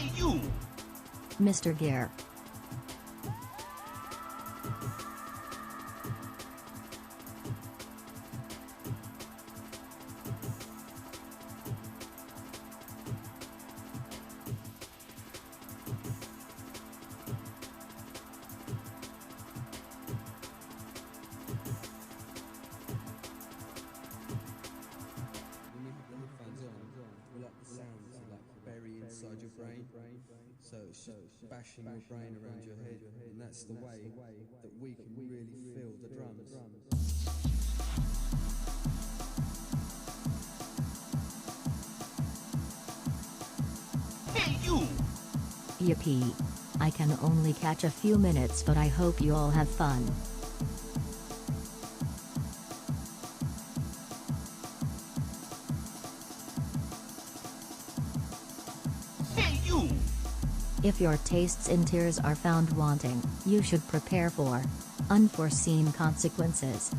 Hey you! MasterGir. When you have the headphones on, you like the sounds like bury inside your brain. So it's just bashing your brain around your head, and that's the way that we can really feel the drums. Hey you! Yippee. I can only catch a few minutes, but I hope you all have fun. Hey you! If your tastes in tears are found wanting, you should prepare for unforeseen consequences.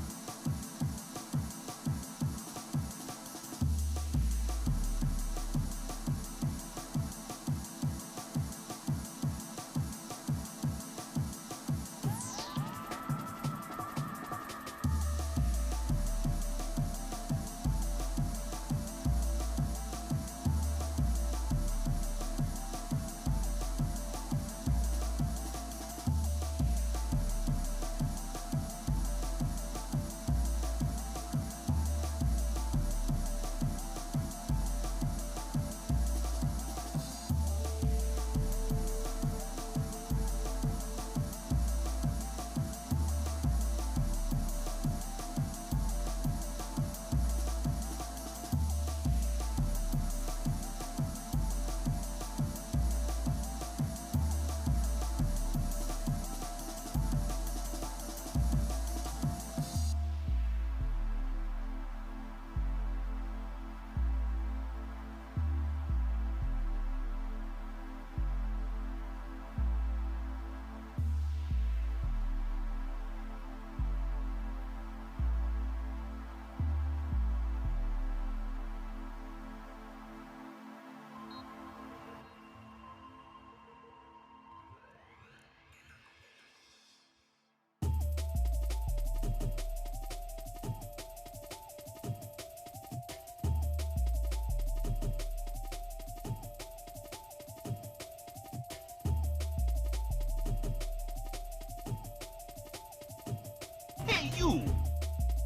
Hey you!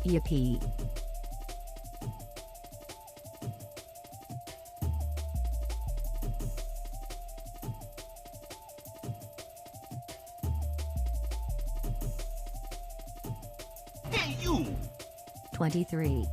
Yippee. Hey you! 23.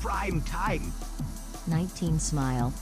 Prime time! 19. Smile.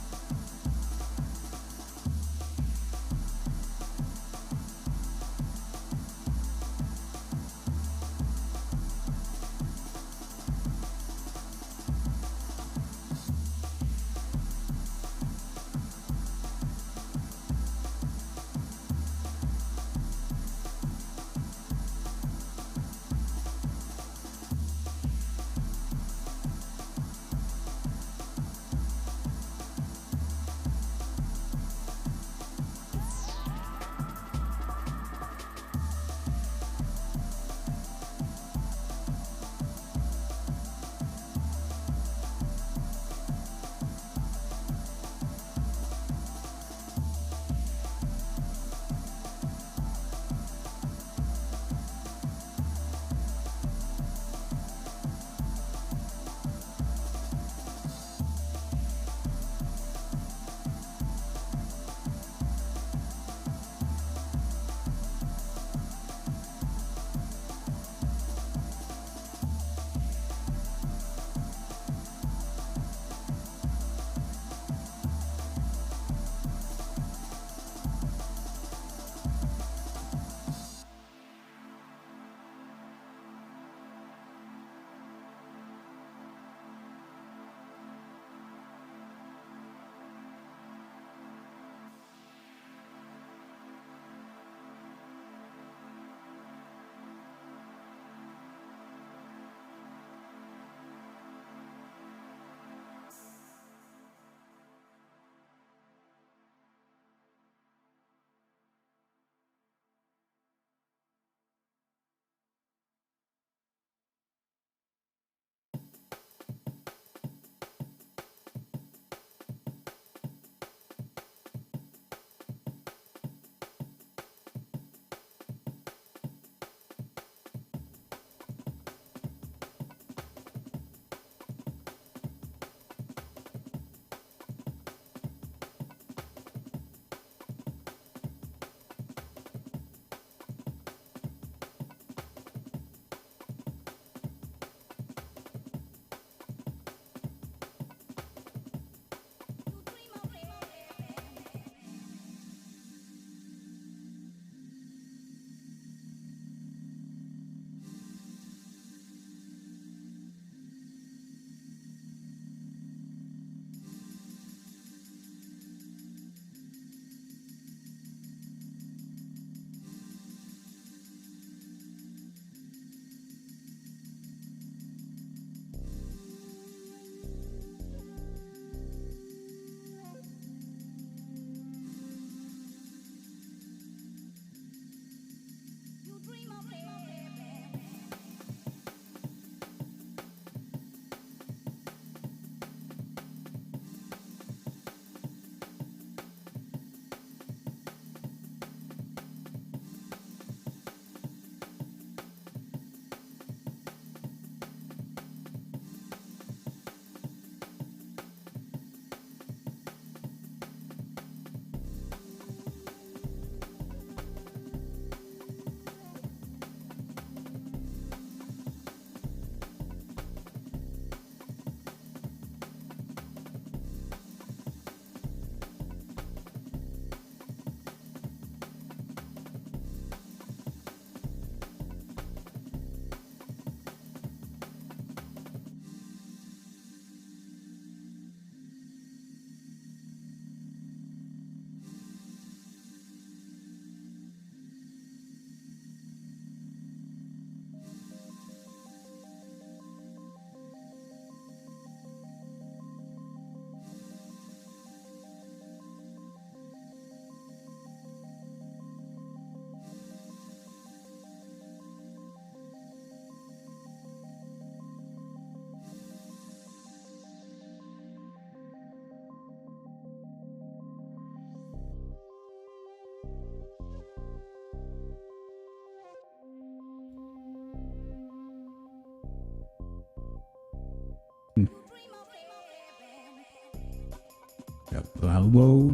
Hello?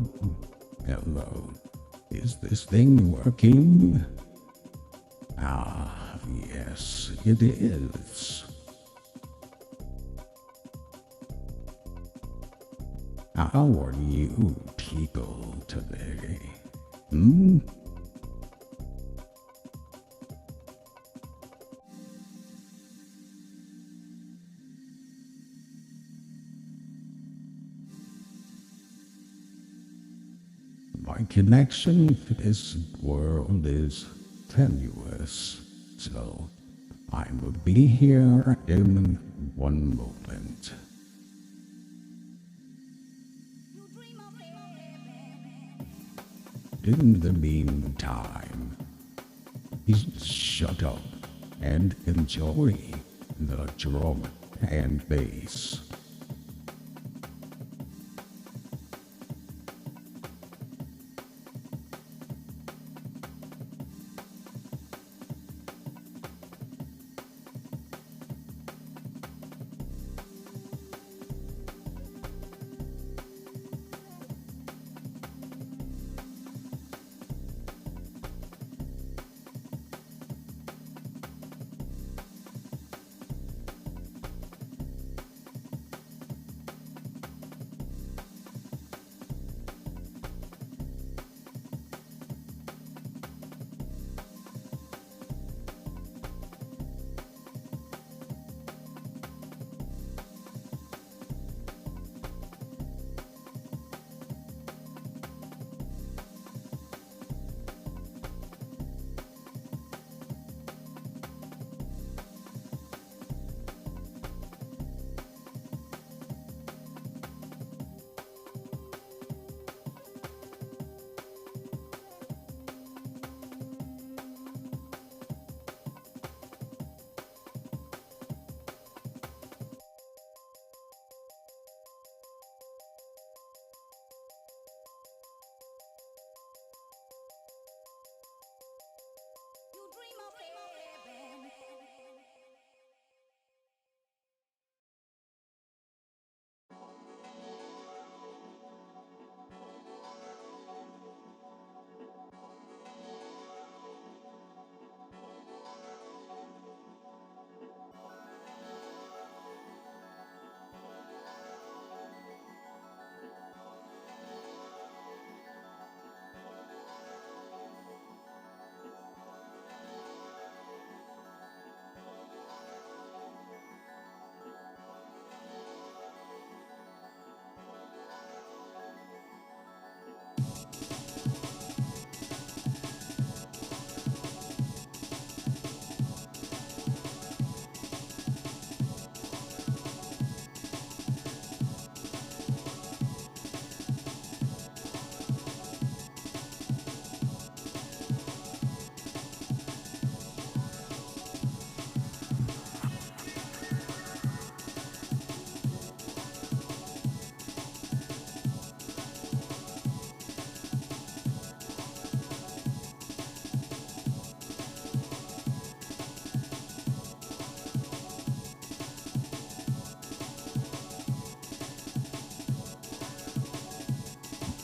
Hello? Is this thing working? Ah, yes, it is. How are you people today? Hmm? My connection to this world is tenuous, so I will be here in one moment. In the meantime, just shut up and enjoy the drum and bass.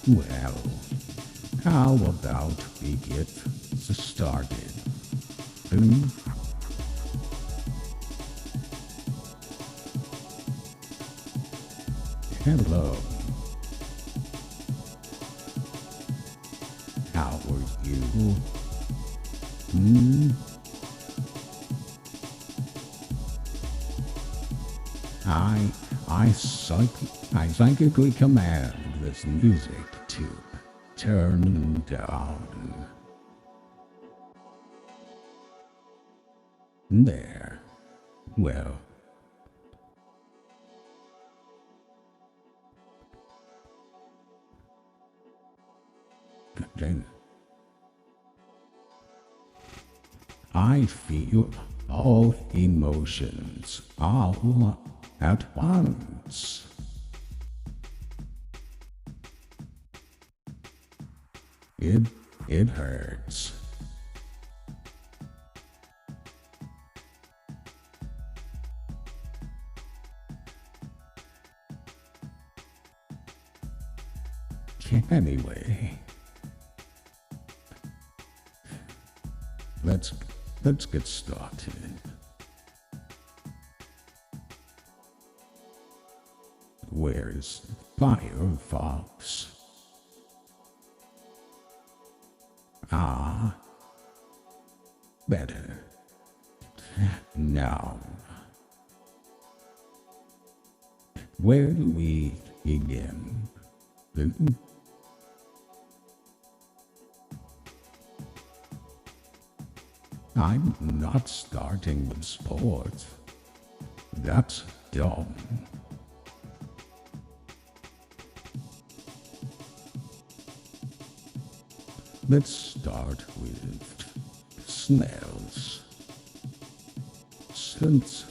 Well, how about we get started? Hmm? Hello. How are you? Hmm? I, I psychically command this music to turn down. There. Well. Then I feel all emotions all at once. It, it hurts. Anyway, let's get started. Where's Firefox? Ah, better. Now, where do we begin? I'm not starting with sports. That's dumb. Let's start with smells. Scents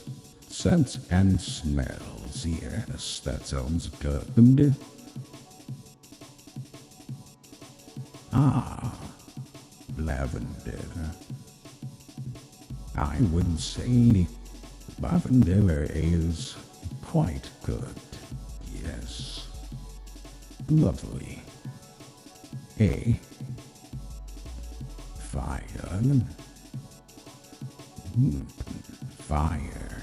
and smells. Yes, that sounds good. Ah, lavender. I would say lavender is quite good. Yes. Lovely. A fire. Fire.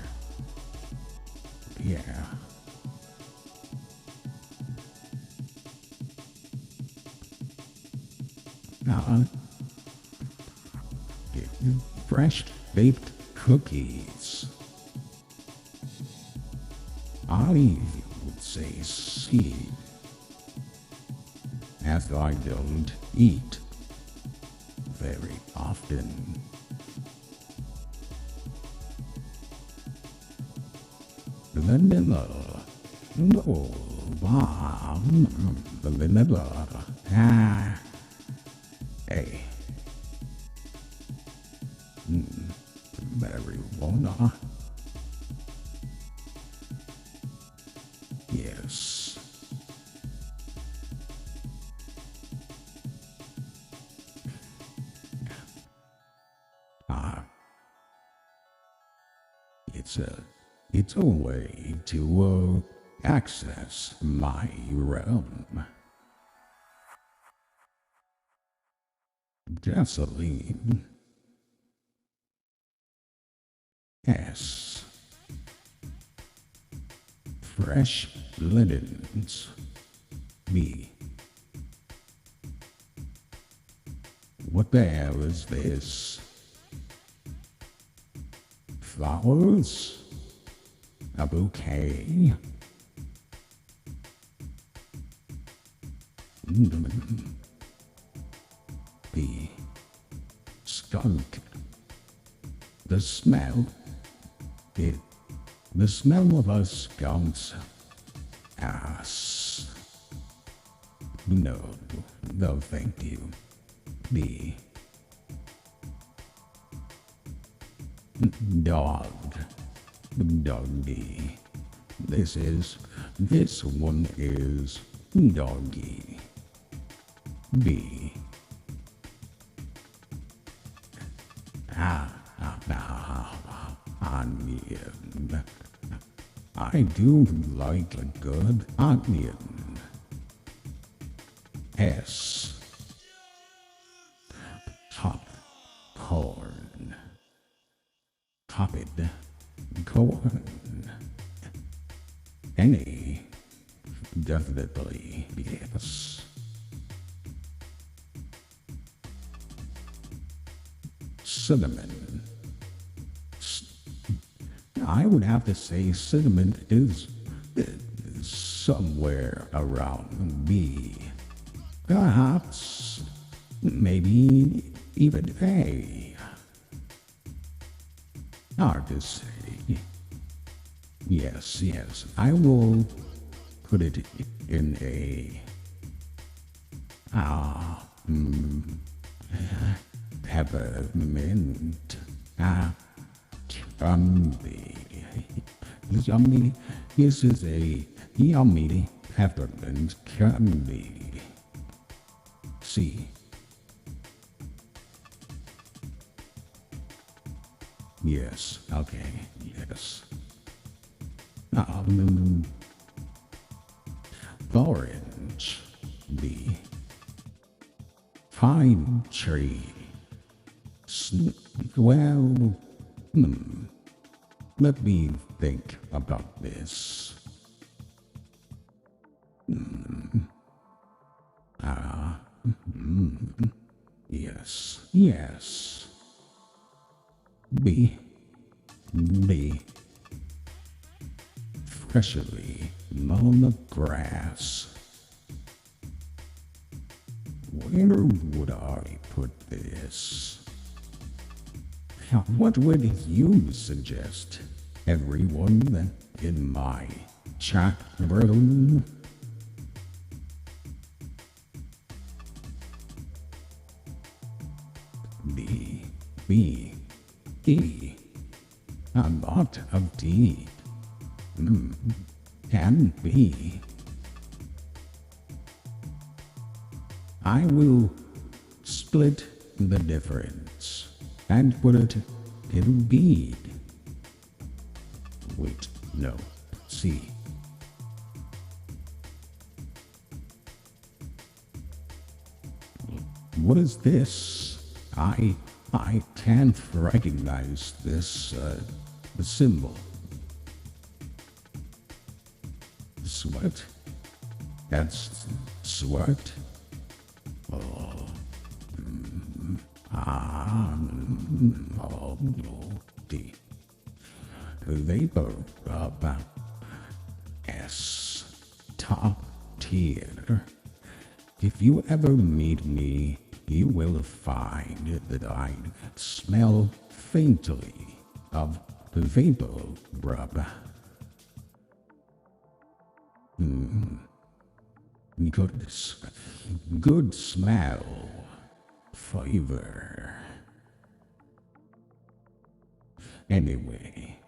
Yeah. Fresh baked cookies. I would say seed, as I don't eat very often. Vanilla. No, wow. Vanilla. Ah. Hey. Marijuana. Yes. It's a way to access my realm. Gasoline. S. Fresh linens. B. What the hell is this? Flowers? A bouquet? B. Skunk. The smell. The smell of a skunk's ass. No, thank you. B. Dog. Doggy. This one is doggy. B. Onion. I do like a good onion. S. Popcorn. Popped corn. Any. Definitely yes. Cinnamon. I would have to say cinnamon is somewhere around B. Perhaps, maybe even A. Hard to say. Yes, I will put it in A. Peppermint. Yummy. This is a yummy peppermint candy. C. Yes, okay, yes. Orange. The fine tree. Well, let me think about this. Yes, yes. Be freshly mown the grass. Where would I put this? What would you suggest, everyone in my chat room? A lot of D. Can be. I will split the difference and put it in bead. Wait, no, see. What is this? I can't recognize this, the symbol. Sweat? That's sweat? Oh, D. Vapor about S. Top tier. If you ever meet me, you will find that I smell faintly of the vapor rub. Good smell, flavor. Anyway,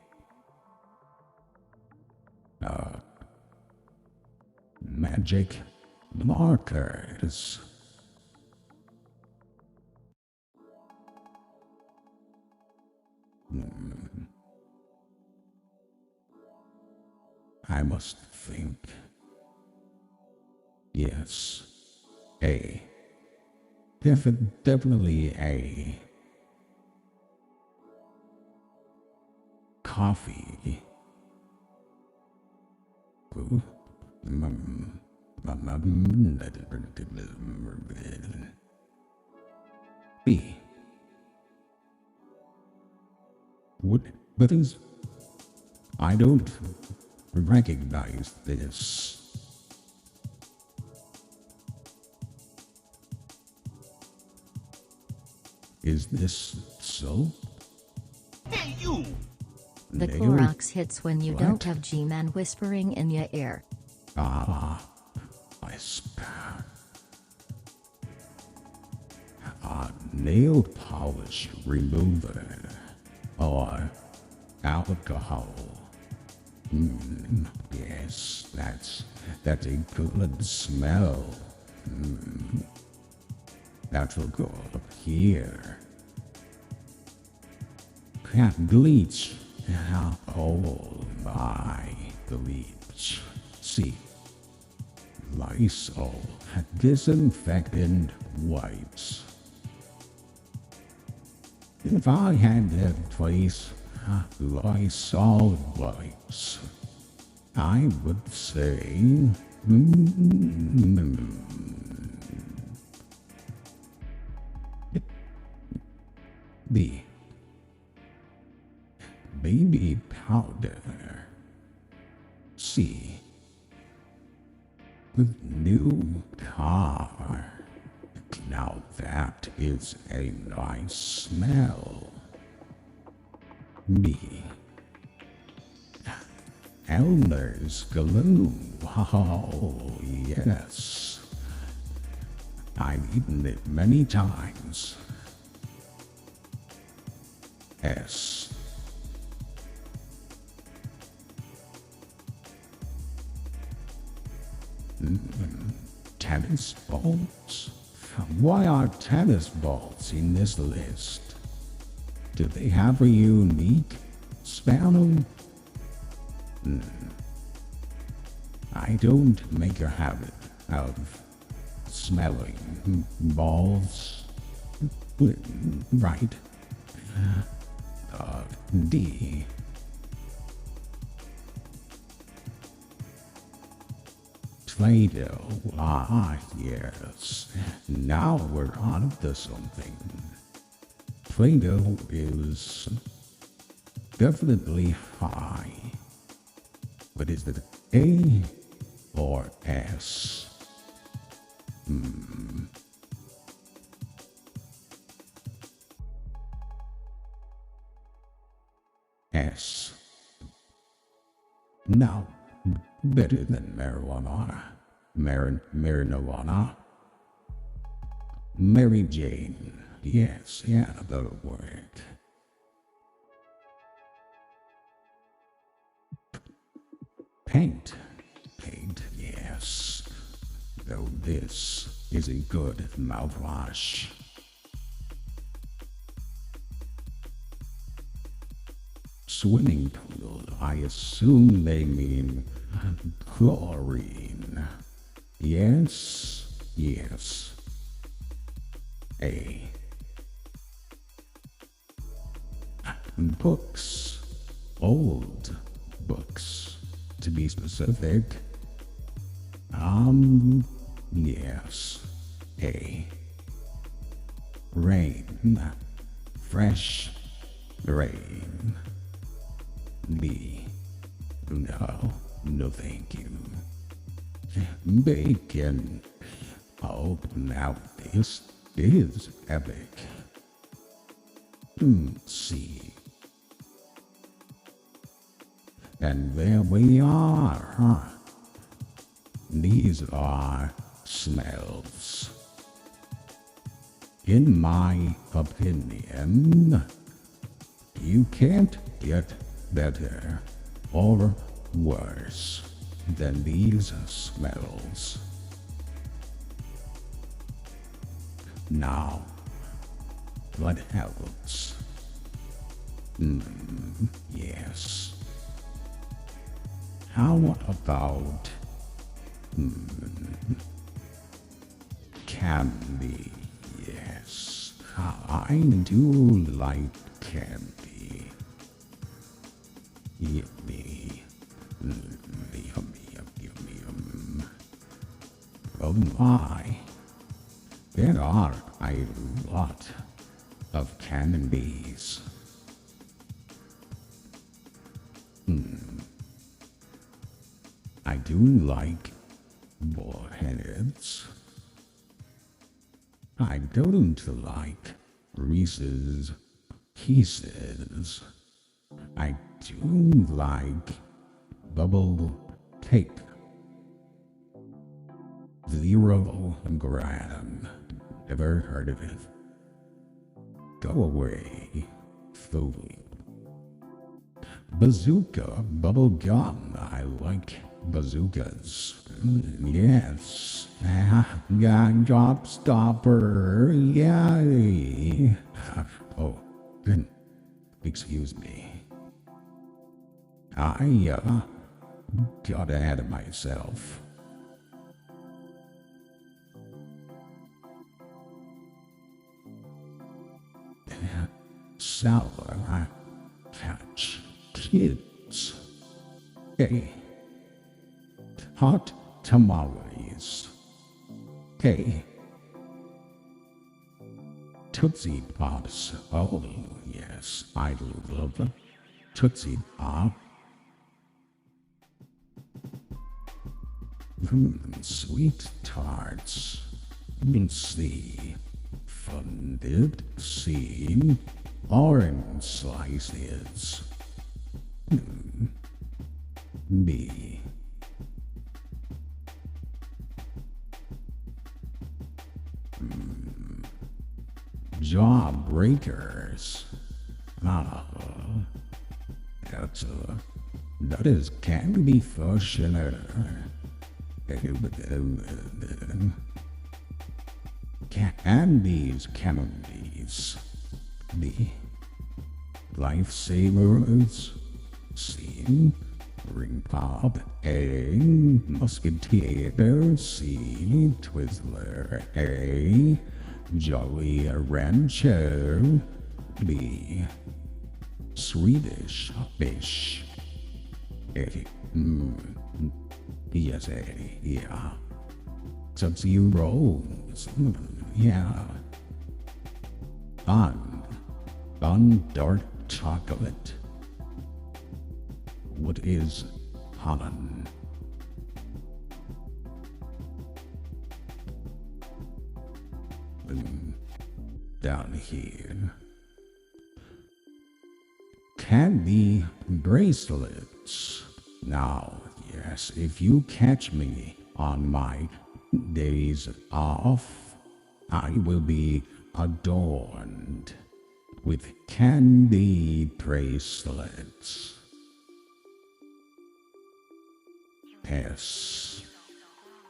magic markers. I must think. Yes, A. Definitely A. Coffee. B. What? But is I don't recognize this. Is this so? Hey, you! The Nailed. Clorox hits when you What? don't have G-Man whispering in your ear. I spot. Nail polish remover or alcohol. Yes, that's a good smell. That will go up here. Cat bleach. Oh my, bleach. See, Lysol disinfectant wipes. If I had that place, Lysol wipes, I would say, the baby powder. C. The new car. Now that is a nice smell. B. Elmer's glue. Oh, yes. I've eaten it many times. S. Tennis balls? Why are tennis balls in this list? Do they have a unique smell? I don't make a habit of smelling balls. Right. D. Play-Doh. Ah, yes. Now we're on to something. Play-Doh is definitely high. But is it A or S? S. Now, better than marijuana. Marijuana. Mary Jane. Yes, yeah, that'll work. Paint. Paint, yes. Though this is a good mouthwash. Swimming pool, I assume they mean chlorine. Yes, yes. A. Books. Old books, to be specific. Yes. A. Rain. Fresh rain. B. No thank you. Bacon. Oh, now this is epic. C. And there we are. These are smells. In my opinion, you can't get better or worse than these smells. Now, what else? Yes. How about candy? Yes, I do like candy. Yummy. Yum. Oh my. There are a lot of candies. I do like bullheads. I don't like Reese's Pieces. I do like bubble tape. 0 gram. Never heard of it. Go away, fool. Bazooka bubble gum. I like bazookas. Yes. Drop stopper. Yeah. Oh, excuse me. I got ahead of myself. Sour Patch Kids. Hey. Hot tamales. Hey. Tootsie Pops. Oh, yes, I love them. Tootsie Pop. Sweet tarts. C. Funded. C. Orange slices. B. Jawbreakers. That is candy for sure. Candies. The lifesavers. C. flavoring pop, A. Musketeer, C. Twizzler, A. Jolly Rancher, B. Swedish fish, A. Yes, A. Yeah. Sub-Zero, yeah. Fun dark chocolate. What is pollen? Down here. Candy bracelets. Now, yes, if you catch me on my days off, I will be adorned with candy bracelets. Yes.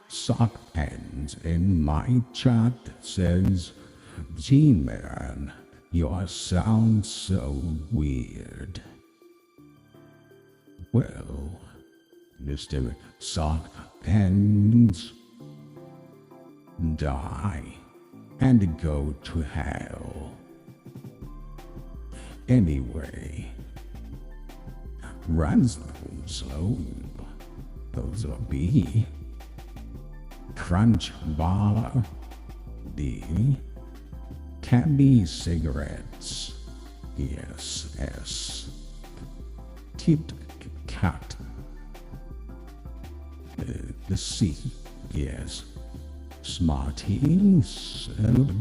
Sock Pens in my chat says, G-Man, your sound so weird. Well, Mr. Sock Pens, die and go to hell. Anyway, slow. Those are B. Crunch bar, D. Candy cigarettes, yes, S. Kit Kat, the C, yes. Smarties,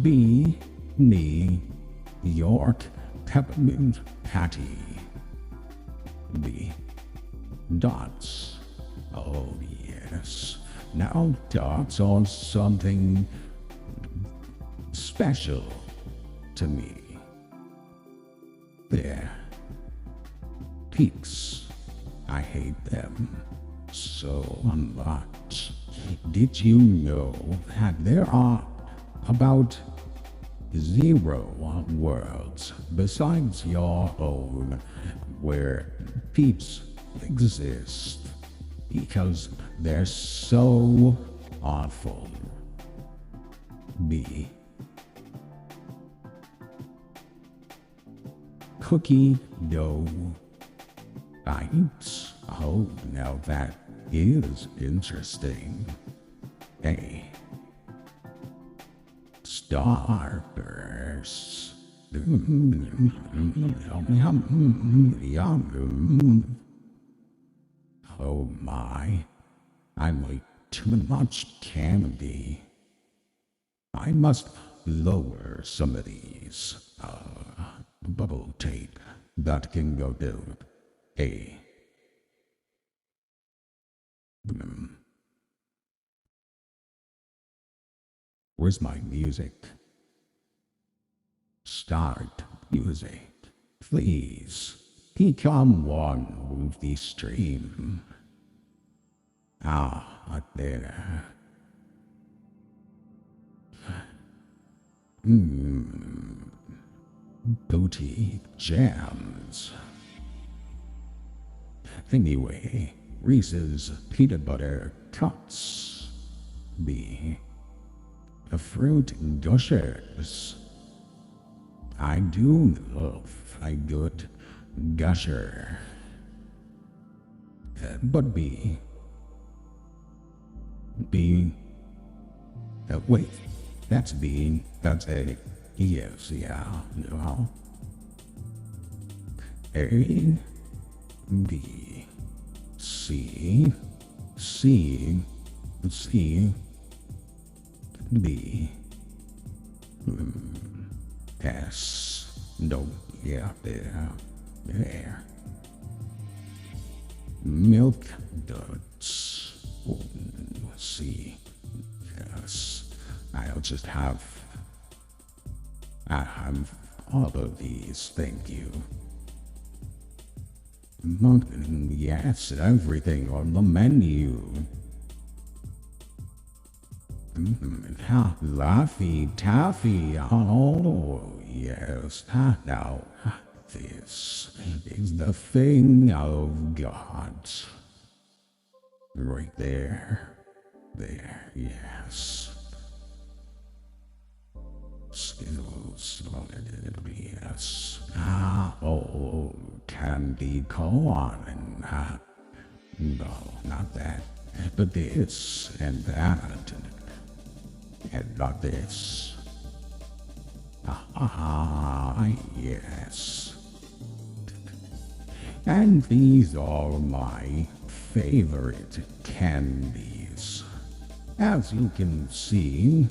B. New York peppermint patty, B. Dots, oh yes. Now dots are something special to me. There. Peaks. I hate them so much. Did you know that there are about 0 worlds besides your own where peeps exist? Because they're so awful. B. Cookie dough bites. Oh, now that is interesting. A. Starbursts. Oh my, I like too much candy. I must lower some of these. Bubble tape that can go down. A. Where's my music? Start music, please. Become one with the stream. There. Booty jams. Anyway, Reese's peanut butter cups. B. The fruit gushers. I do love a good gusher. But B. Wait, that's B. That's A. Yes, yeah, no. A. B. C. C. C. D. S. No, yeah, there. Milk duds. C. Yes. I'll just have all of these, thank you. Yes, everything on the menu. Laffy Taffy, oh yes, now this is the thing of God. Right there. There, yes. Skittles, yes. Oh, candy corn. No, not that. But this and that. And not this. Yes. And these are my favorite candies. As you can see,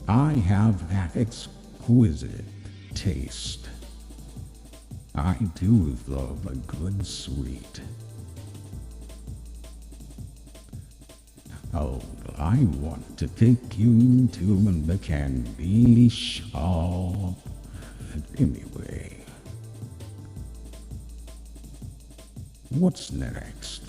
I have an exquisite taste. I do love a good sweet. Oh, I want to take you to the candy shop. Anyway, what's next?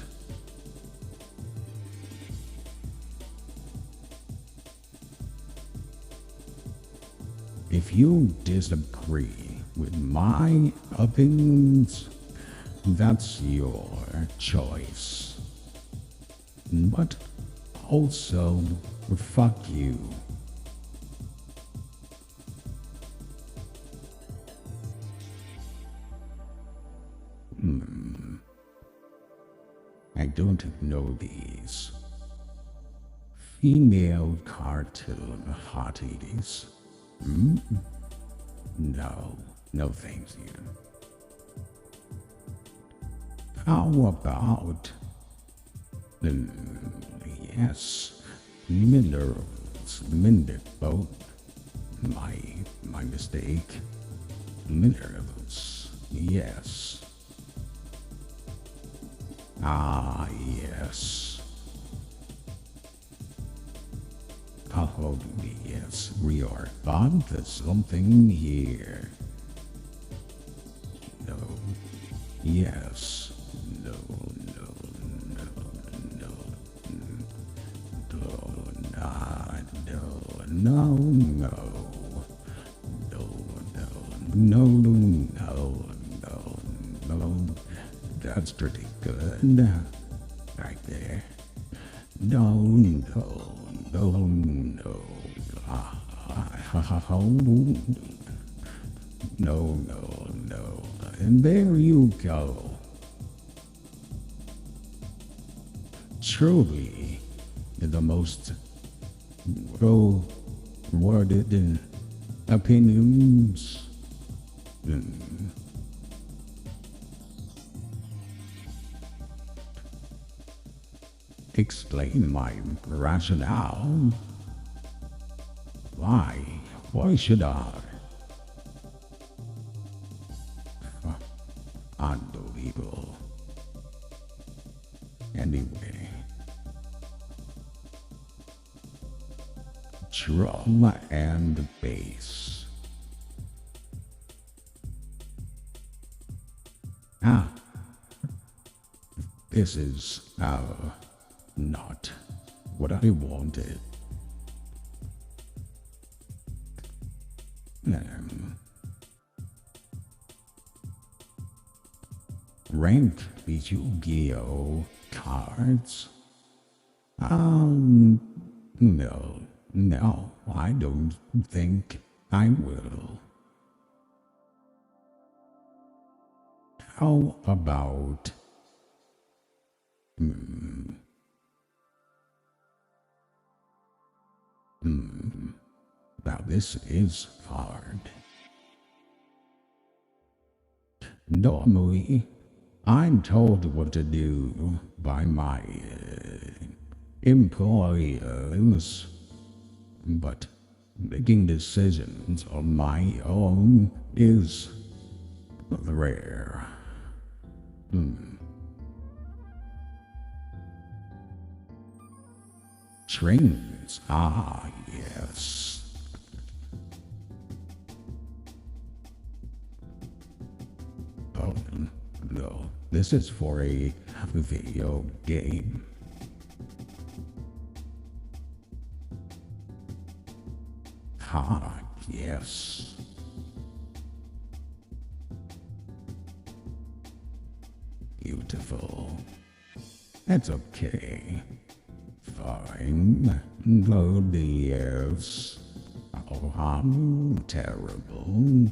If you disagree with my opinions, that's your choice. But also, fuck you. I don't know these. Female cartoon hotties. No, no thank you. How about, yes, minerals, both. My mistake. Minerals, yes. Yes. Oh, yes, we are on to something here. No. Yes. No. No. That's pretty good. Right there. No. No. And there you go. Truly, the most worded opinions. Explain my rationale. Why? Why should I? Unbelievable. Anyway. Drum and bass. This is, not what I wanted. Rank Yu-Gi-Oh cards? No, I don't think I will. How about... Now this is hard. Normally, I'm told what to do by my employers, but making decisions on my own is rare. Trains, yes. Oh, no, this is for a video game. Yes. Beautiful. That's okay. Fine. No DS. Oh, I'm terrible.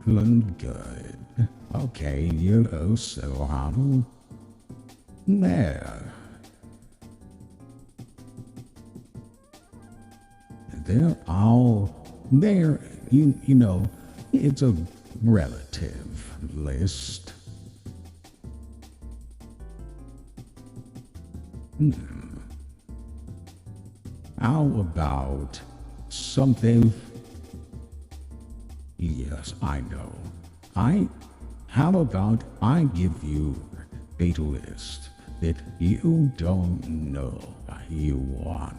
Good. Okay, you know, so I'm there. They're all there. You know, it's a relative list. How about something? Yes, I know. How about I give you a list that you don't know you want?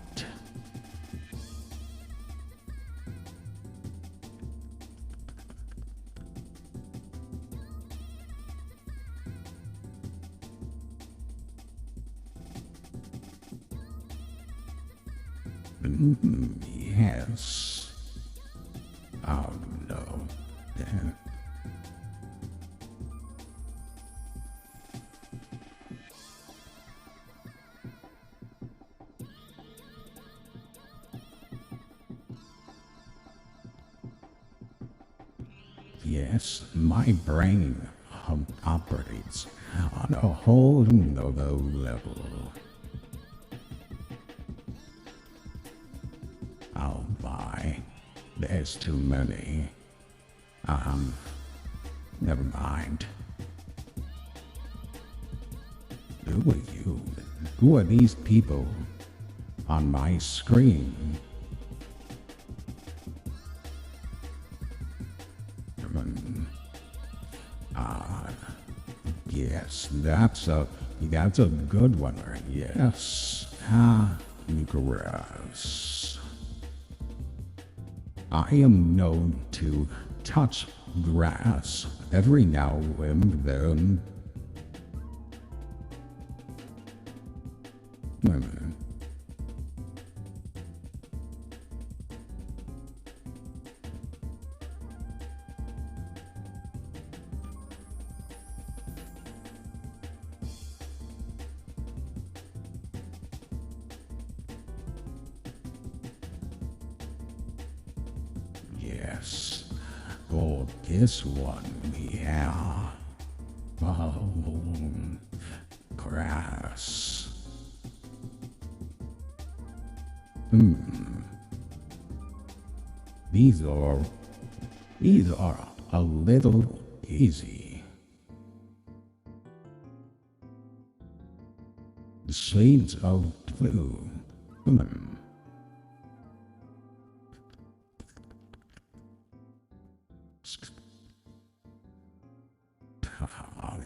Yes. Oh no. Yes, my brain operates on a whole nother level. Oh my, there's too many. Never mind. Who are these people on my screen? Yes, that's a good one. Yes. Grass. I am known to touch grass every now and then. Yes. Oh, this one, yeah. Oh, grass. These are a little easy. Shades of blue.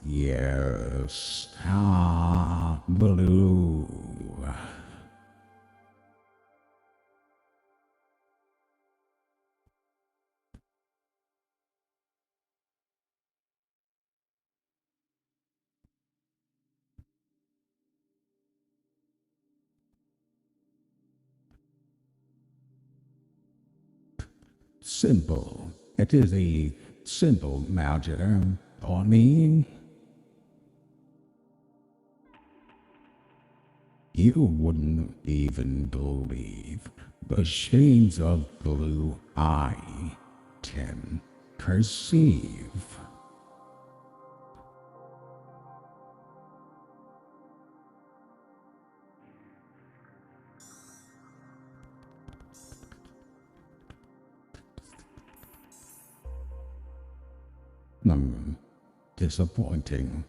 Yes. Blue. Simple. It is a simple matter for me. You wouldn't even believe the shades of blue I can perceive. Disappointing.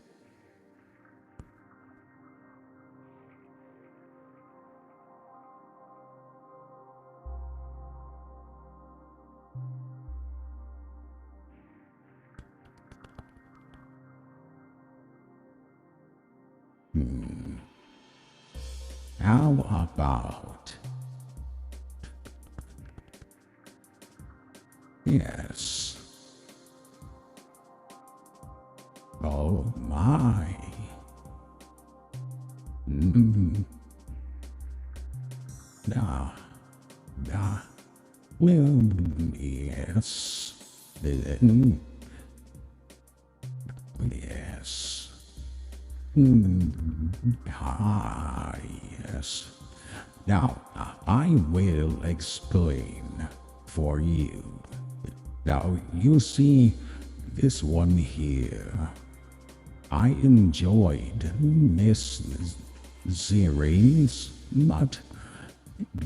How about... Yes. Oh my. Well, yes. Then, yes. Ah, yes. Now, I will explain for you. Now, you see this one here. I enjoyed Miss Series, but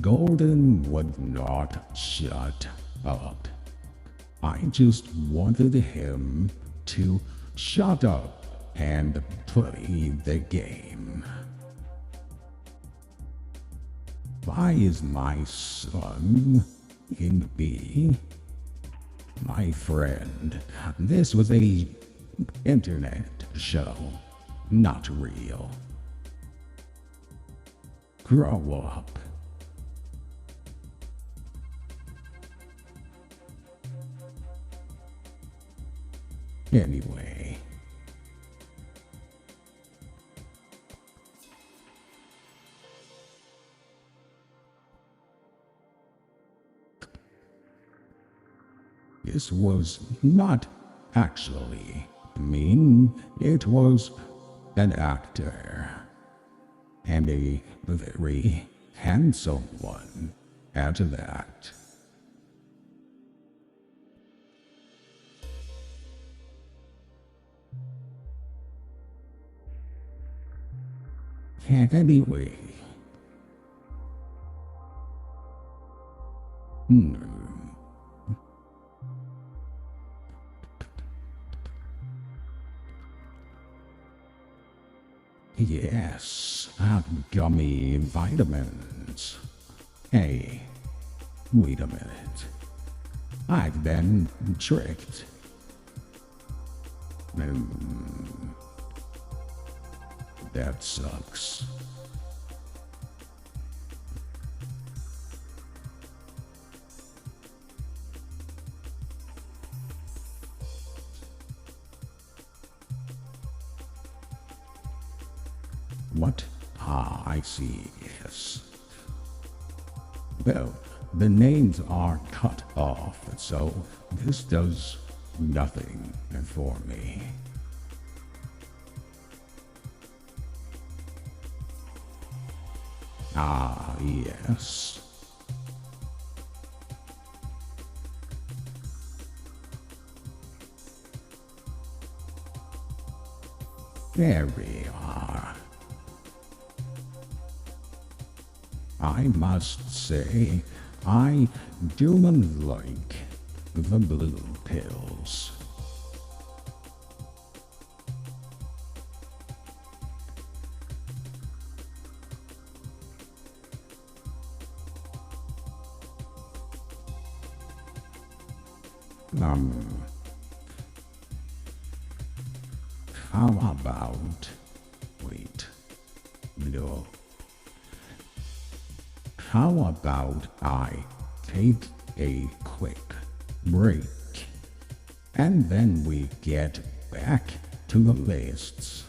Golden would not shut up. I just wanted him to shut up and play the game. Why is my son in B? My friend, this was a internet show, not real. Grow up. Anyway. This was not actually mean. It was an actor. And a very handsome one at that. Anyway. Yes, gummy vitamins. Hey, wait a minute. I've been tricked. That sucks. What? Ah, I see, yes. Well, the names are cut off, so this does nothing for me. Ah, yes. There we are. I must say, I do like the blue pills. How about, wait, no. How about I take a quick break and then we get back to the lists?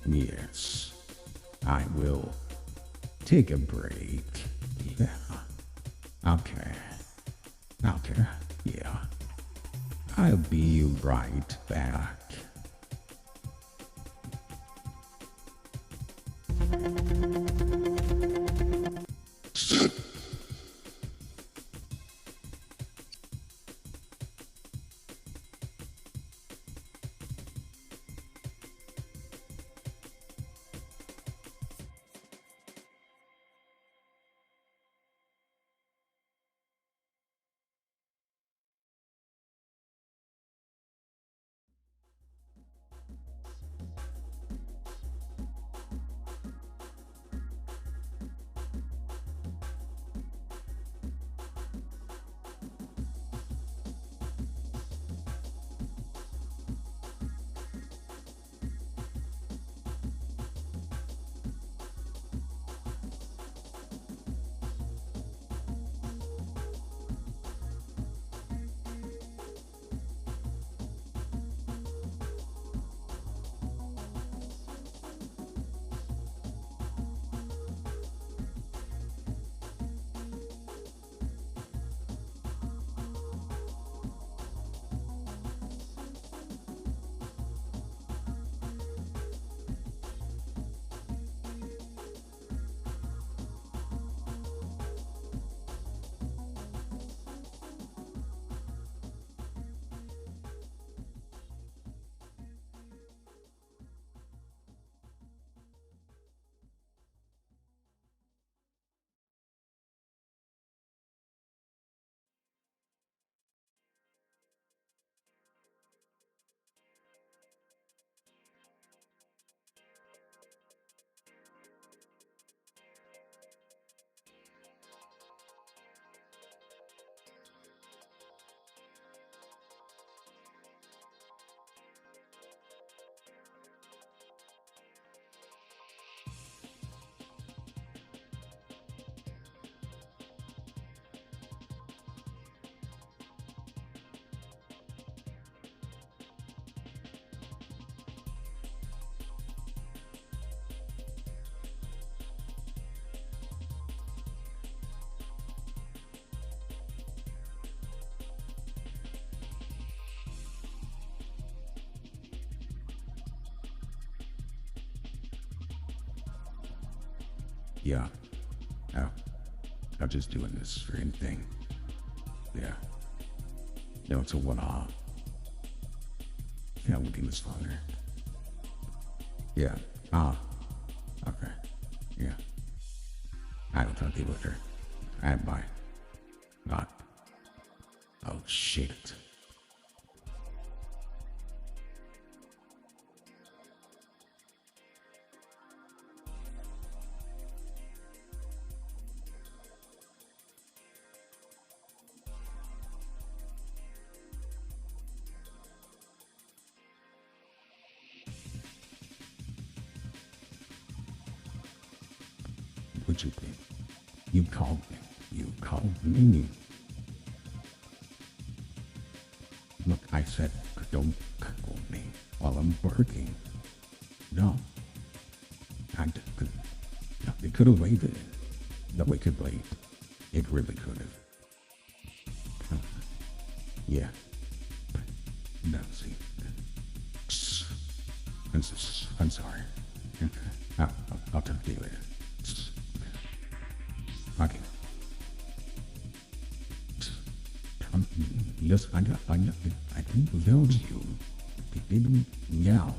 Yes, I will take a break. Yeah. Okay. Yeah. I'll be right back. Yeah. Oh, I'm just doing this same thing. Yeah. No, it's a one-off. Yeah, we'll do this longer. Yeah. Ah. Okay. Yeah. I will talk to you later. And bye. Not. Oh, shit. Would you be? You called me. You called me. Look, I said, don't call me while I'm working. No. No, it could have waited. No, it could wait. It really could have. Yeah. No, see. I'm sorry. I'll talk to you later. Okay. Yes, I didn't lose you. I didn't yell.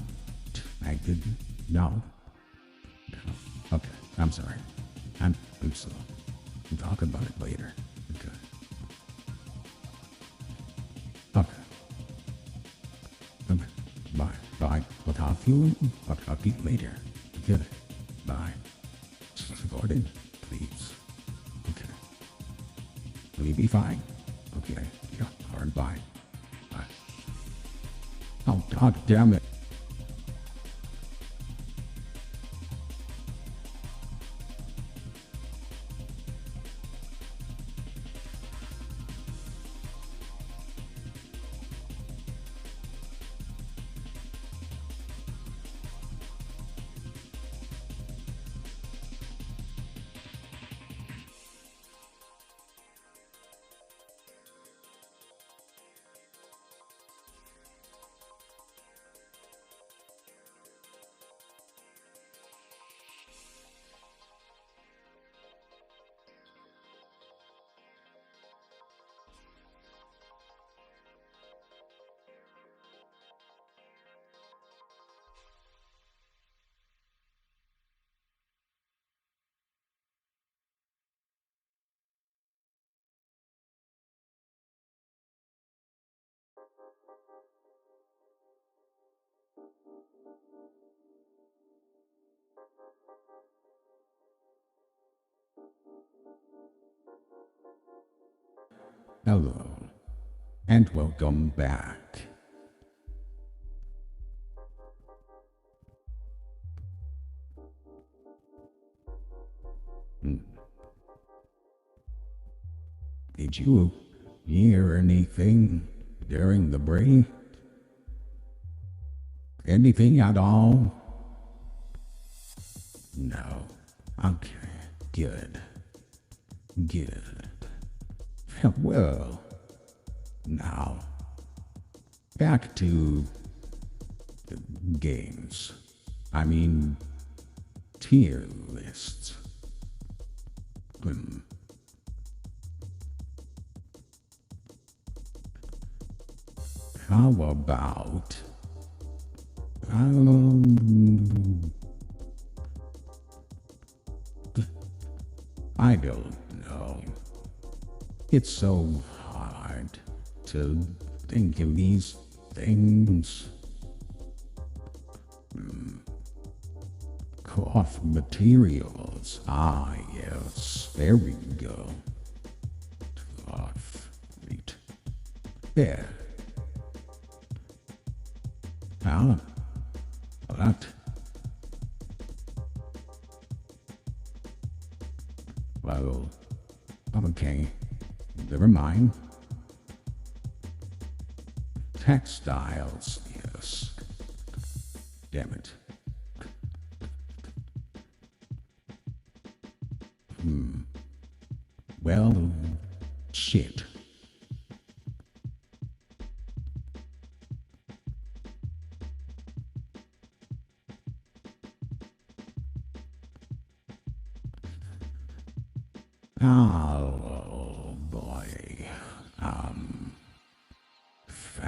I didn't know. Okay, I'm sorry. I'm slow. We'll talk about it later. Okay. Okay. Okay. Bye. Bye. We'll talk to you. I'll talk to you later. Good. Bye. Gordon, please. Okay. Will you be fine? Okay. Yeah. All right. Bye. Bye. Oh, God damn it. Hello, and welcome back. Did you hear anything during the break? Anything at all? No. Okay, good. Good. Well, now, back to the games. I mean, tier lists. How about, I don't know. It's so hard to think of these things. Cloth materials. Ah, yes. There we go. Cloth. Right. There. Ah. That. Well, okay. Never mind. Textiles, yes. Damn it. Well, shit.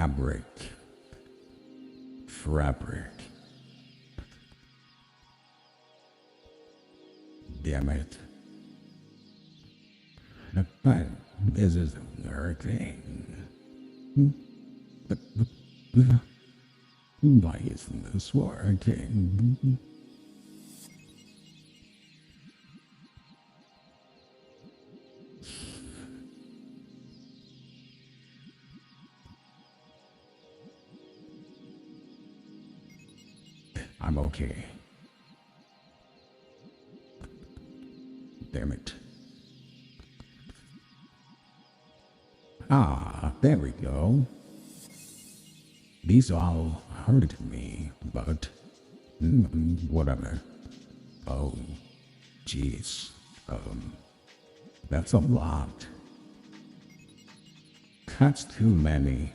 fabric. Damn it. But this isn't working. But why isn't this working? I'm okay. Damn it. Ah, there we go. These all hurt me, but whatever. Oh, jeez. That's a lot. That's too many.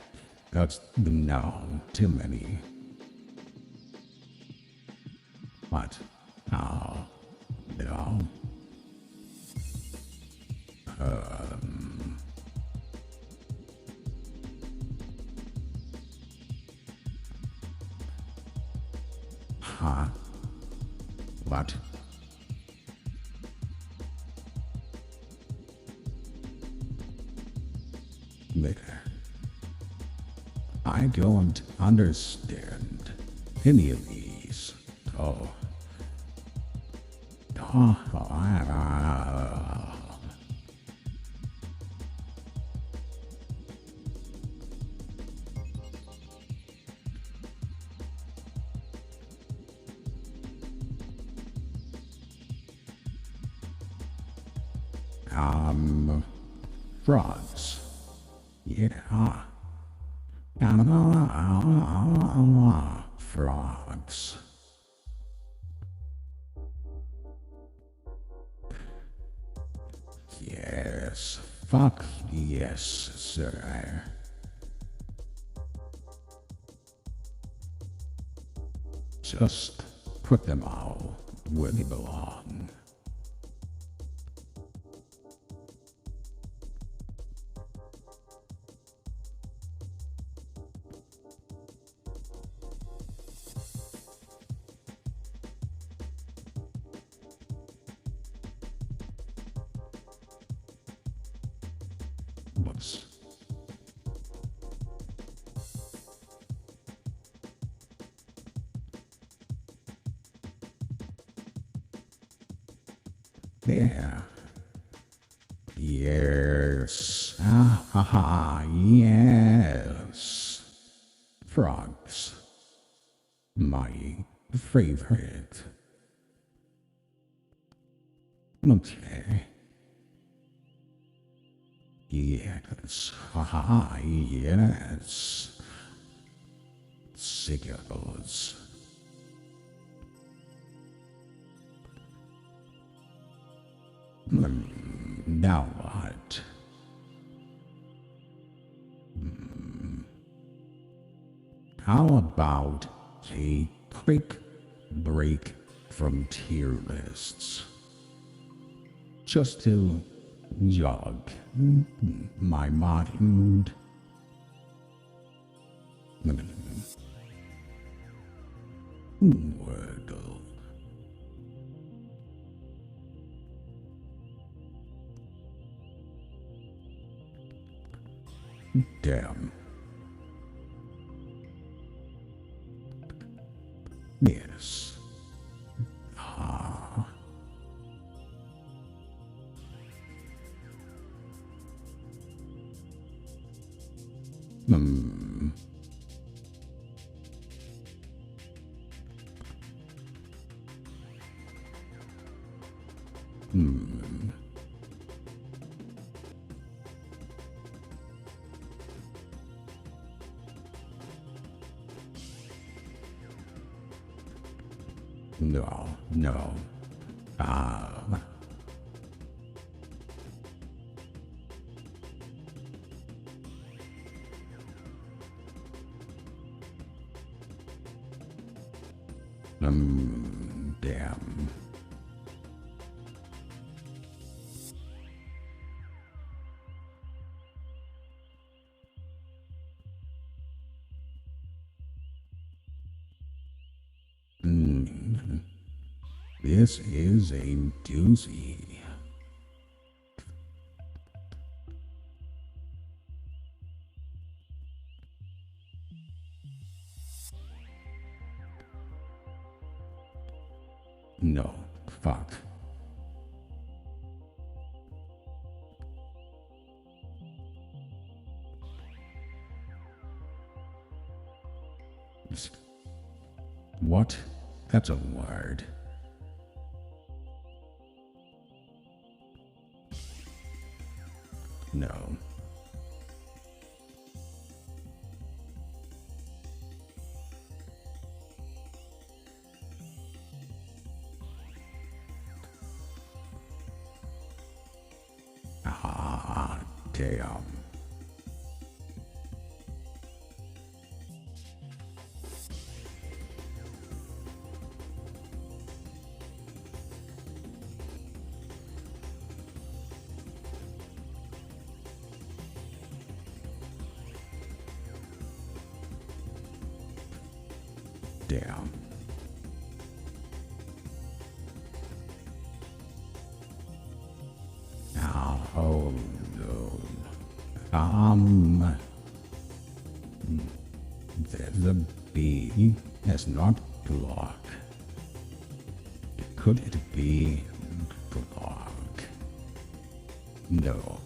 That's no, too many. What? Oh, no. Huh? What? Later. I don't understand any of these. Oh. Frogs. Yeah. Frogs. Yes. Fuck yes, sir. Just put them all where they belong. Whoops. There. Yes. Yes. Frogs. My favorite. Okay. Yes. Yes. Sickles. Now what? How about a quick break from tier lists? Just to jog my mind. Wordle. Damn. Yes. Ah. No, no. Damn. This is a doozy. No, fuck. What? That's a word. No. Ah, damn. Damn. Oh, no. The B has not block. Could it be block? No.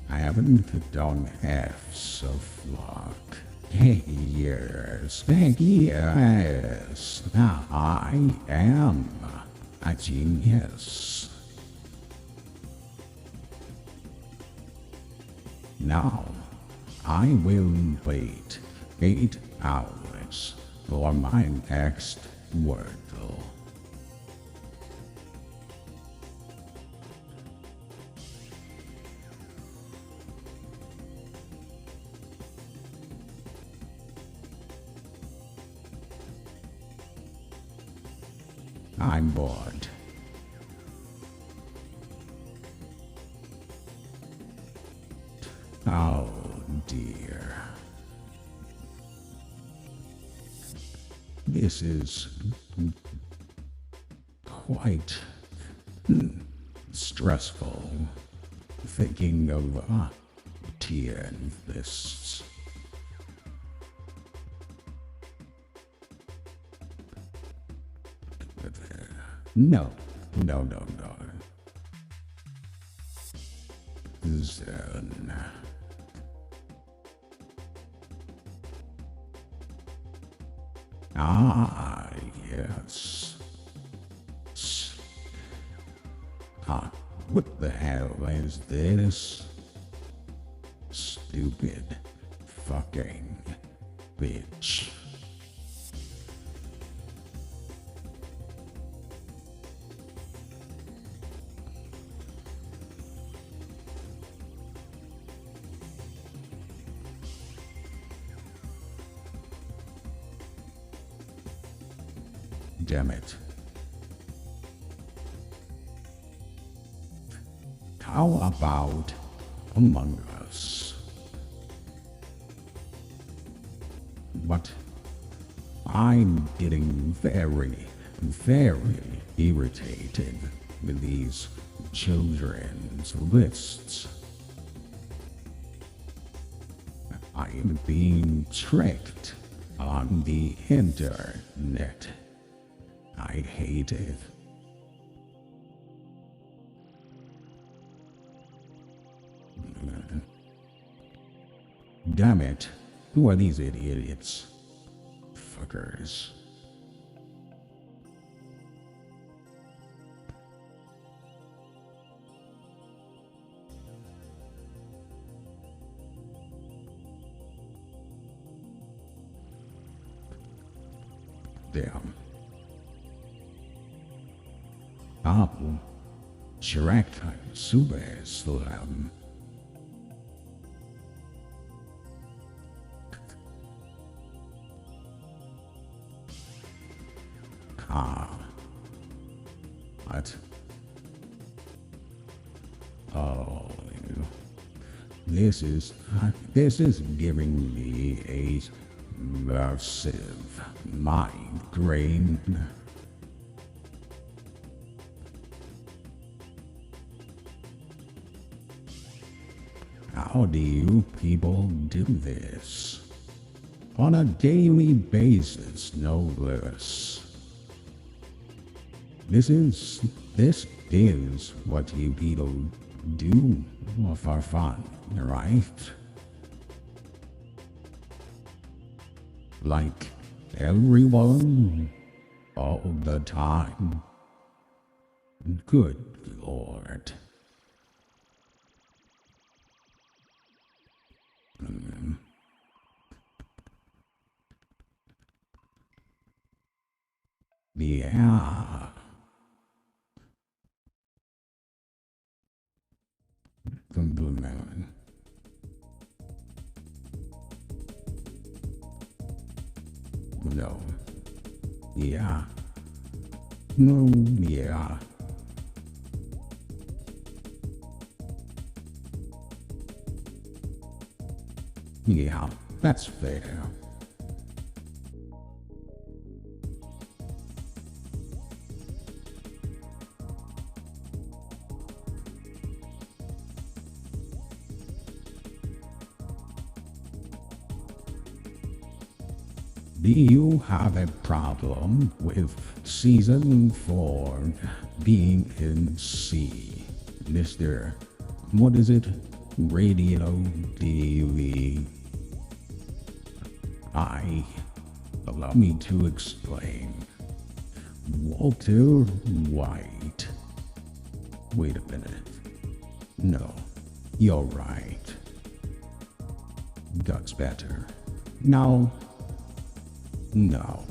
I haven't done F's of block. Yes, yes, I am a genius. Now, I will wait 8 hours for my next wordle. I'm bored. Oh dear. This is quite stressful, thinking of tier lists. No. Zen. Ah, yes. What the hell is this? Stupid fucking bitch. Damn it. How about Among Us? But I'm getting very irritated with these children's lists. I am being tricked on the internet. I hate it. Damn it. Who are these idiots? Fuckers. Damn. Abu Shrek Super Slam. What? Oh, this is giving me a massive migraine. How do you people do this? On a daily basis, no less. This is what you people do for fun, right? Like everyone, all the time. Good Lord. Yeah. Compliment. No. Yeah. No, yeah. Yeah, that's fair. Do you have a problem with Season 4 being in C, Mr. What is it? Radio TV. Allow me to explain. Walter White. Wait a minute. No, you're right. That's better. Now, no.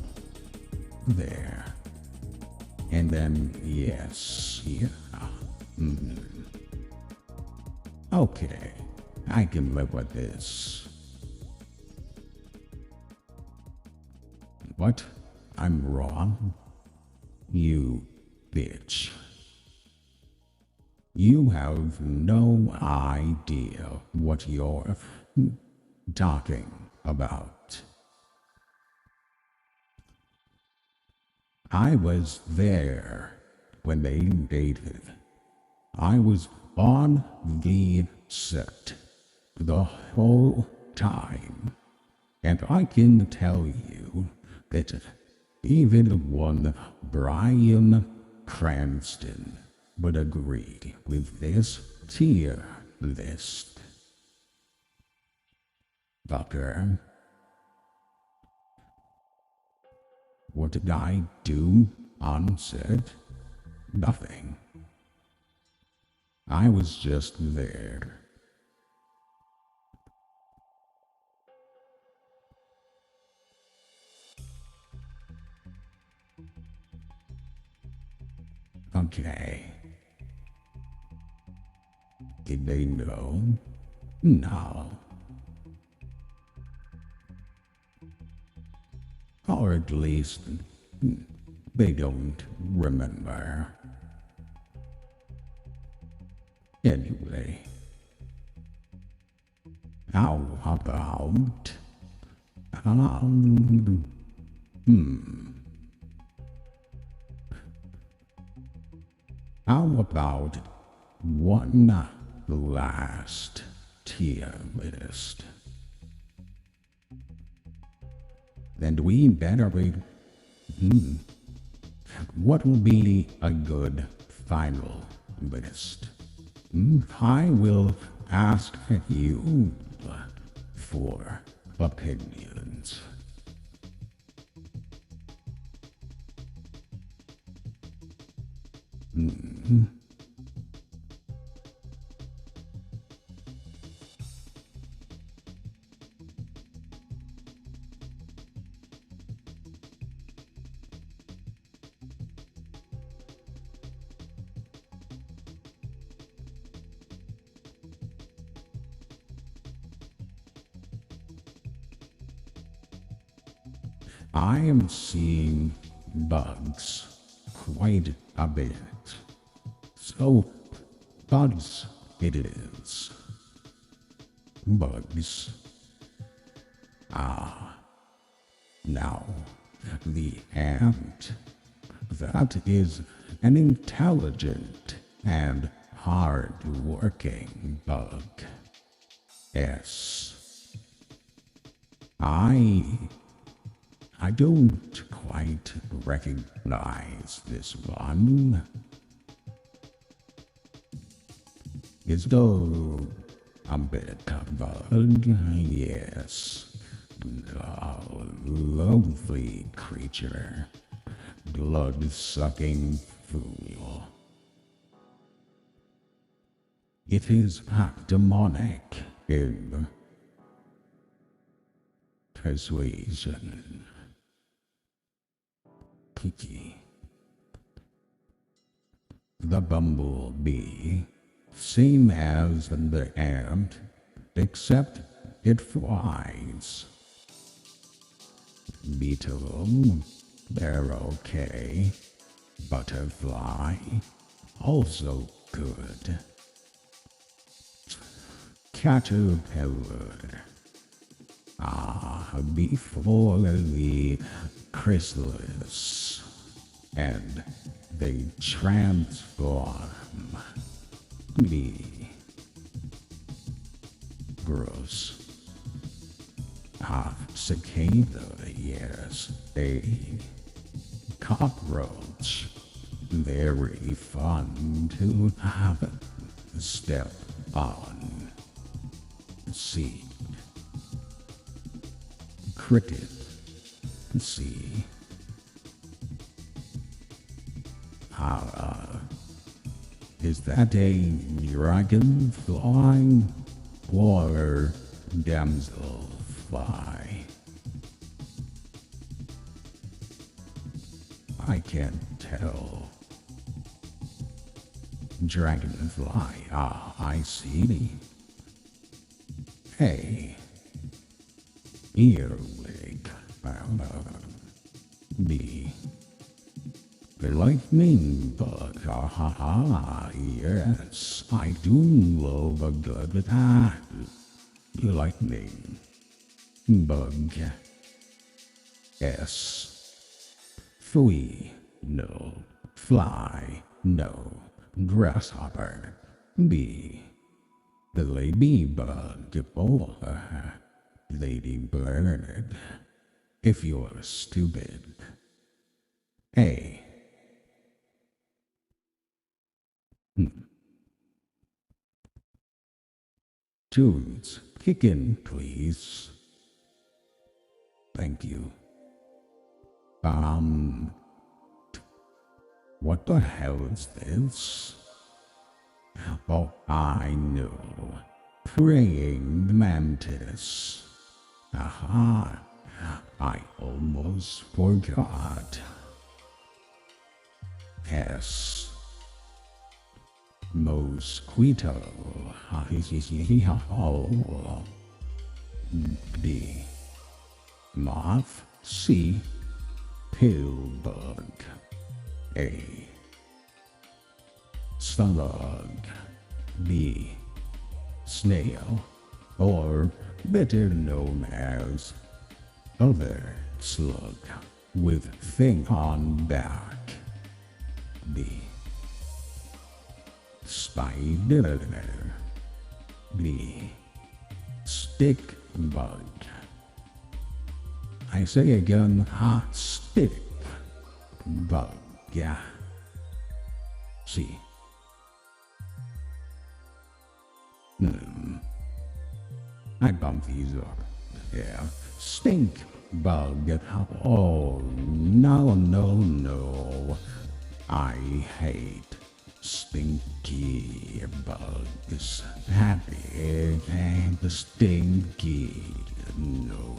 There. And then, yes, yeah. Okay, I can live with this. What? I'm wrong? You bitch. You have no idea what you're talking about. I was there when they dated. I was on the set the whole time. And I can tell you that even one Bryan Cranston would agree with this tier list. Doctor, what did I do on set? Nothing. I was just there. Okay. Did they know? No. Or at least, they don't remember. Anyway, how about, how about one last tier list? And we better be, what will be a good final list? I will ask you for opinions. I am seeing bugs quite a bit. So, bugs it is. Bugs. Now, the ant. That is an intelligent and hard-working bug. Yes. I don't quite recognize this one. It's though a bit of a, yes, a lovely creature, blood-sucking fool. It is demonic in persuasion. Kiki. The bumblebee, same as the ant, except it flies. Beetle, they're okay. Butterfly, also good. Caterpillar, before the chrysalis, and they transform me. Gross. Cicada, yes, a cockroach. Very fun to step on. See. Cricket. See. Is that a dragonfly or damselfly? I can't tell. Dragonfly, I see. Hey, earwig, the lightning bug, yes, I do love a good lightning bug. S. Flea, no. Fly, no. Grasshopper, B. The ladybug, oh, ladybird, if you're stupid. A. Tunes, kick in, please. Thank you. What the hell is this? Oh, I know. Praying mantis. Aha. I almost forgot. S. Mosquito. D. Moth. C. Pillbug. A. Slug. B. Snail, or better known as other slug with thing on back. B. Spider. B. Stick bug. I say again, stick bug. Yeah. C. I bumped these up. Yeah. Stink bug. Oh, no. I hate stinky bugs. Happy and stinky. No.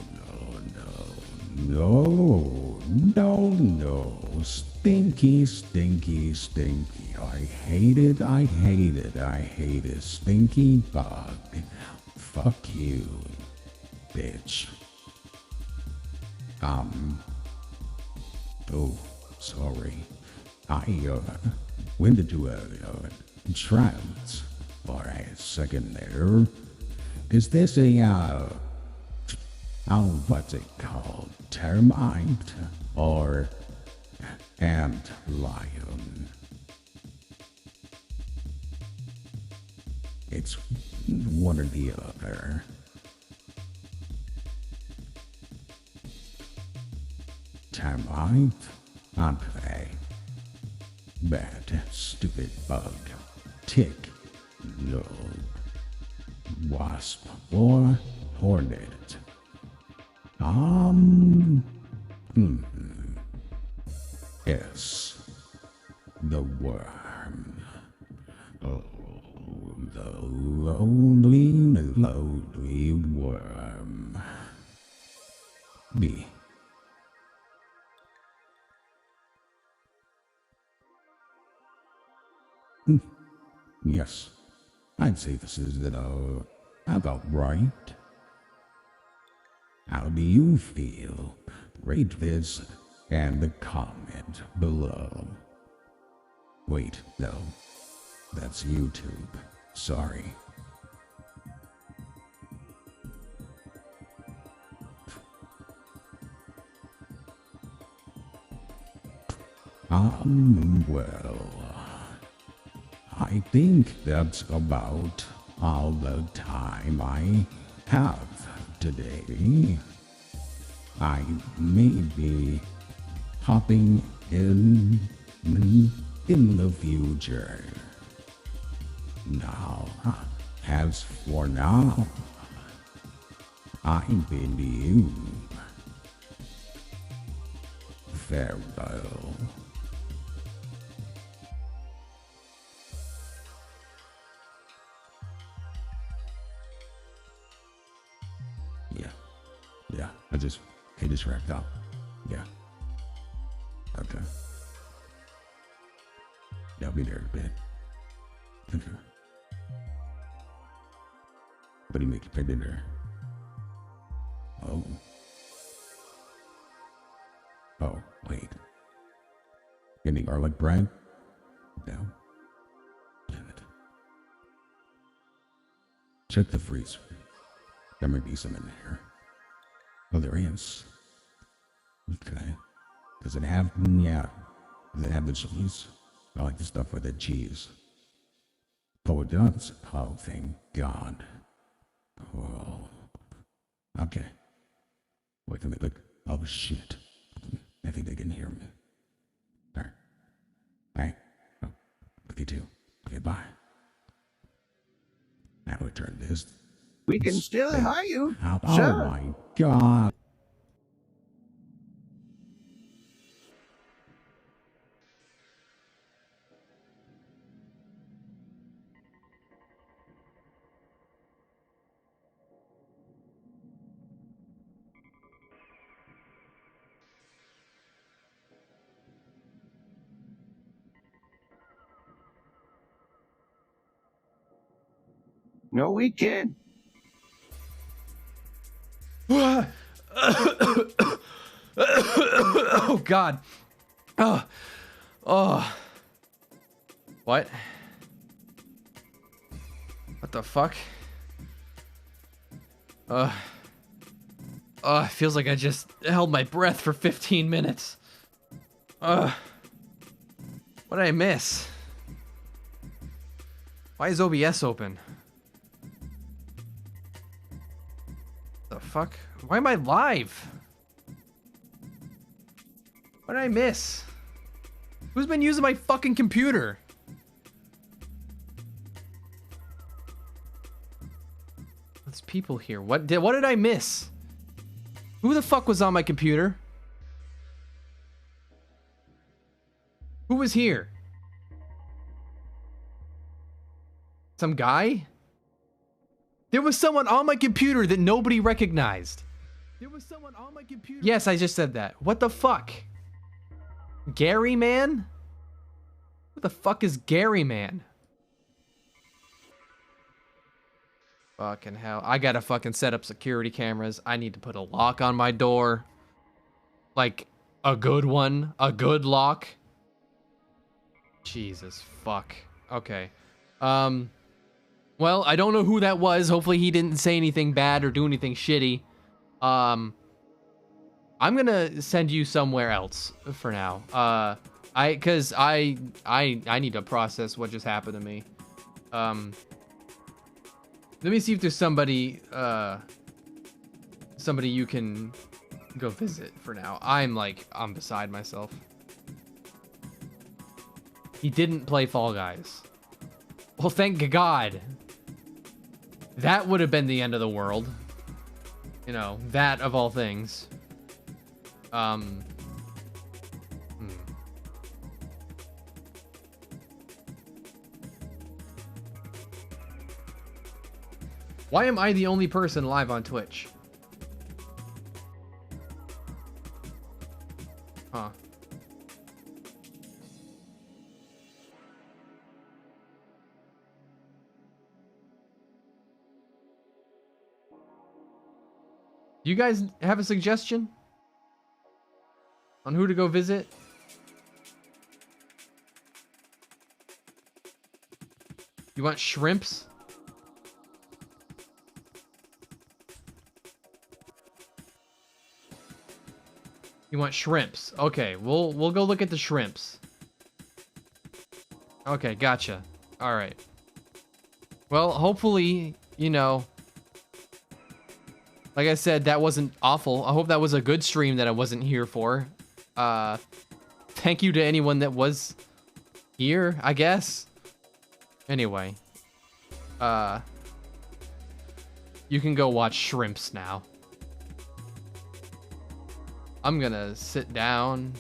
Stinky. I hate it. Stinky bug. Fuck you, bitch. Oh, sorry. I went into a trance for a second there. Is this a, what's it called? Termite or ant lion? It's one or the other. Termite? Okay. Bad, stupid bug. Tick. No. Wasp or hornet. Yes. The worm. Oh, the lonely, lonely worm. B. Yes. I'd say this is about right. How do you feel? Rate this and the comment below. Wait, no. That's YouTube. Sorry. Well, I think that's about all the time I have today. I may be hopping in the future. Now, as for now, I bid you farewell. Yeah, he just wrapped up. Yeah. Okay. Yeah, I'll be there in a bit. Okay. But he make you pay dinner. Oh. Oh, wait. Any garlic bread? No. Damn it. Check the freezer. There might be some in there. Oh, there is. Okay. Does it have, yeah. Does it have the cheese? I like the stuff with the cheese. Oh, it does. Oh, thank God. Oh. Okay. Wait a minute. Oh, shit. I think they can hear me. There. Hey. Oh, with you too. Okay, bye. Now we turn this. We can still hear you, Oh sir. my God. No, we can't. Oh God. Oh. What? What the fuck? It feels like I just held my breath for 15 minutes. What did I miss? Why is OBS open? The fuck? Why am I live? What did I miss? Who's been using my fucking computer? There's people here. What did I miss? Who the fuck was on my computer? Who was here? Some guy? There was someone on my computer that nobody recognized. There was someone on my computer. Yes, I just said that. What the fuck? Gary Man? Who the fuck is Gary Man? Fucking hell. I gotta fucking set up security cameras. I need to put a lock on my door. Like, a good one. A good lock. Jesus fuck. Okay. Well, I don't know who that was. Hopefully he didn't say anything bad or do anything shitty. I'm gonna send you somewhere else for now. Cause I need to process what just happened to me. Let me see if there's somebody somebody you can go visit for now. I'm beside myself. He didn't play Fall Guys. Well, thank God. That would have been the end of the world. You know, that of all things. Why am I the only person live on Twitch? Huh. Do you guys have a suggestion on who to go visit? You want shrimps? You want shrimps? Okay, we'll go look at the shrimps. Okay, gotcha. All right. Well, hopefully, you know, like I said, that wasn't awful. I hope that was a good stream that I wasn't here for. Thank you to anyone that was here, I guess. Anyway, you can go watch shrimps now. I'm gonna sit down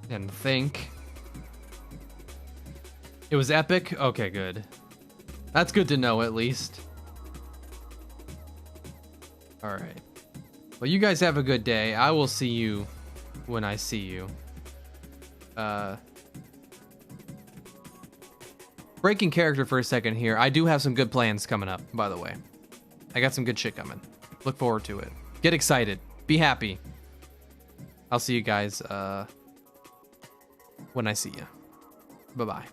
and think. It was epic? Okay, good. That's good to know, at least. Alright. Well, you guys have a good day. I will see you when I see you. Breaking character for a second here. I do have some good plans coming up, by the way. I got some good shit coming. Look forward to it. Get excited. Be happy. I'll see you guys when I see you. Bye-bye.